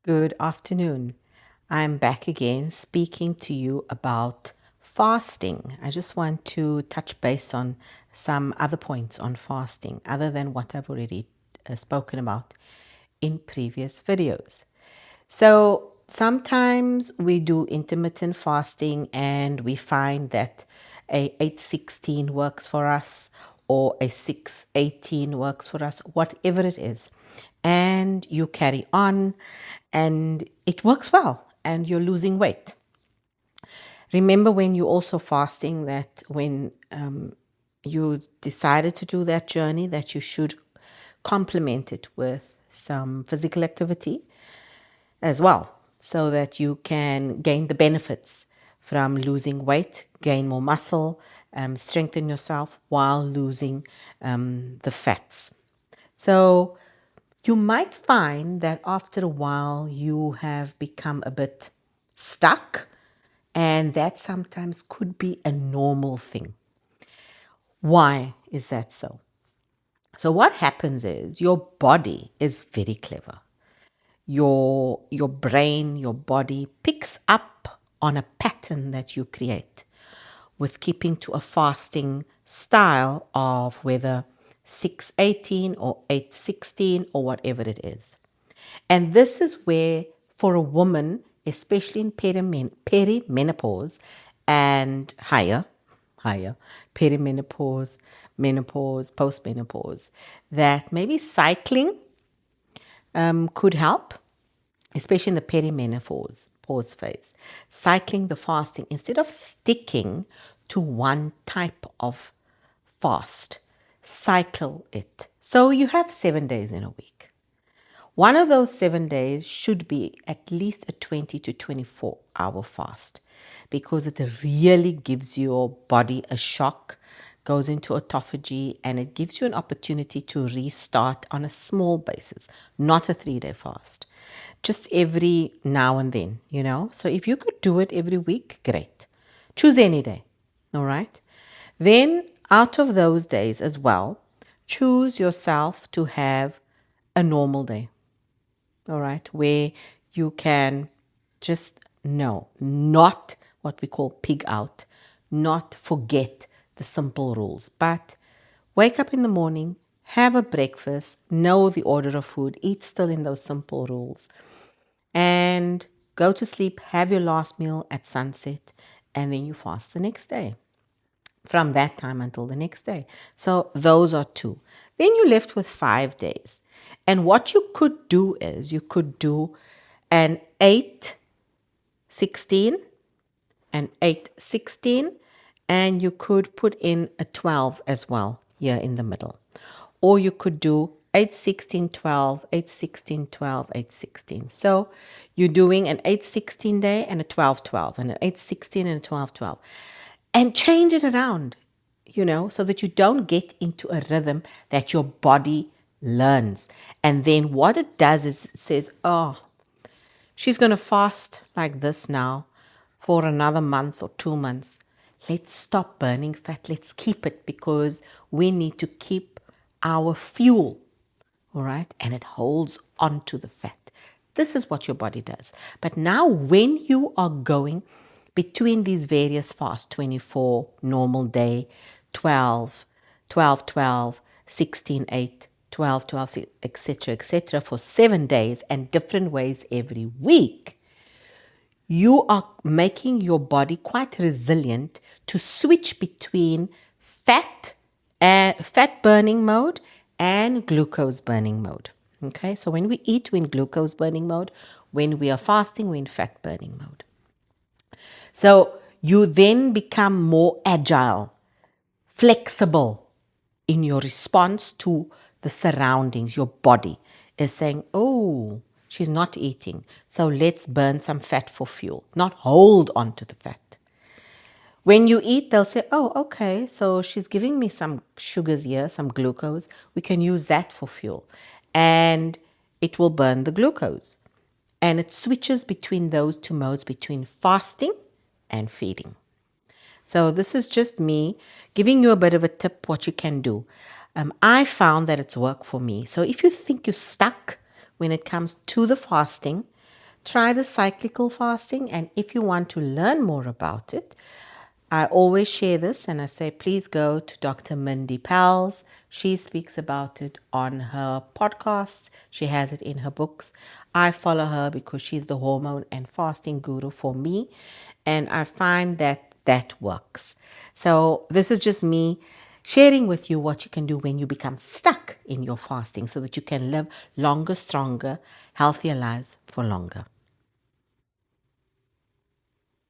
Good afternoon. I'm back again speaking to you about fasting. I just want to touch base on some other points on fasting other than what I've already spoken about in previous videos. So sometimes we do intermittent fasting and we find that a 8:16 works for us or a 6:18 works for us, whatever it is. And you carry on and it works well and you're losing weight. Remember when you're also fasting that when you decided to do that journey that you should complement it with some physical activity as well so that you can gain the benefits from losing weight, gain more muscle, strengthen yourself while losing the fats. So you might find that after a while you have become a bit stuck, and that sometimes could be a normal thing. Why is that so? So what happens is your body is very clever. Your brain, your body picks up on a pattern that you create with keeping to a fasting style of whether 6:18 or 8:16 or whatever it is. And this is where, for a woman, especially in perimenopause and higher, perimenopause, menopause, postmenopause, that maybe cycling could help, especially in the perimenopause pause phase. Cycling the fasting instead of sticking to one type of fast, cycle it. So you have 7 days in a week. One of those 7 days should be at least a 20 to 24-hour fast because it really gives your body a shock, goes into autophagy, and it gives you an opportunity to restart on a small basis, not a 3-day fast. Just every now and then. So if you could do it every week, great. Choose any day, all right? Then out of those days as well, choose yourself to have a normal day, all right, where you can just know, not what we call pig out, not forget the simple rules, but wake up in the morning, have a breakfast, know the order of food, eat still in those simple rules, and go to sleep, have your last meal at sunset, and then you fast the next day from that time until the next day. So those are two. Then you're left with 5 days. And what you could do is you could do an 8:16, an 8:16, and you could put in a 12 as well here in the middle. Or you could do 8:16, 12, 8:16, 12, 8:16. So you're doing an 8:16 day and a 12:12, and an 8:16 and a 12:12. And change it around, so that you don't get into a rhythm that your body learns. And then what it does is it says, oh, she's going to fast like this now for another month or 2 months. Let's stop burning fat. Let's keep it because we need to keep our fuel, all right? And it holds on to the fat. This is what your body does. But now when you are going between these various fasts, 24, normal day, 12, 12, 12, 16, 8, 12, 12, etc., for 7 days and different ways every week, you are making your body quite resilient to switch between fat burning mode and glucose burning mode. Okay, so when we eat, we're in glucose burning mode. When we are fasting, we're in fat burning mode. So you then become more agile, flexible in your response to the surroundings. Your body is saying, oh, she's not eating, so let's burn some fat for fuel, not hold on to the fat. When you eat, they'll say, oh, okay, so she's giving me some sugars here, some glucose. We can use that for fuel. And it will burn the glucose. And it switches between those two modes, between fasting and feeding. So this is just me giving you a bit of a tip what you can do. I found that it's worked for me. So if you think you're stuck when it comes to the fasting, Try the cyclical fasting, and if you want to learn more about it, I always share this and I say, please go to Dr. Mindy Pals. She speaks about it on her podcast. She has it in her books. I follow her because she's the hormone and fasting guru for me. And I find that that works. So this is just me sharing with you what you can do when you become stuck in your fasting so that you can live longer, stronger, healthier lives for longer.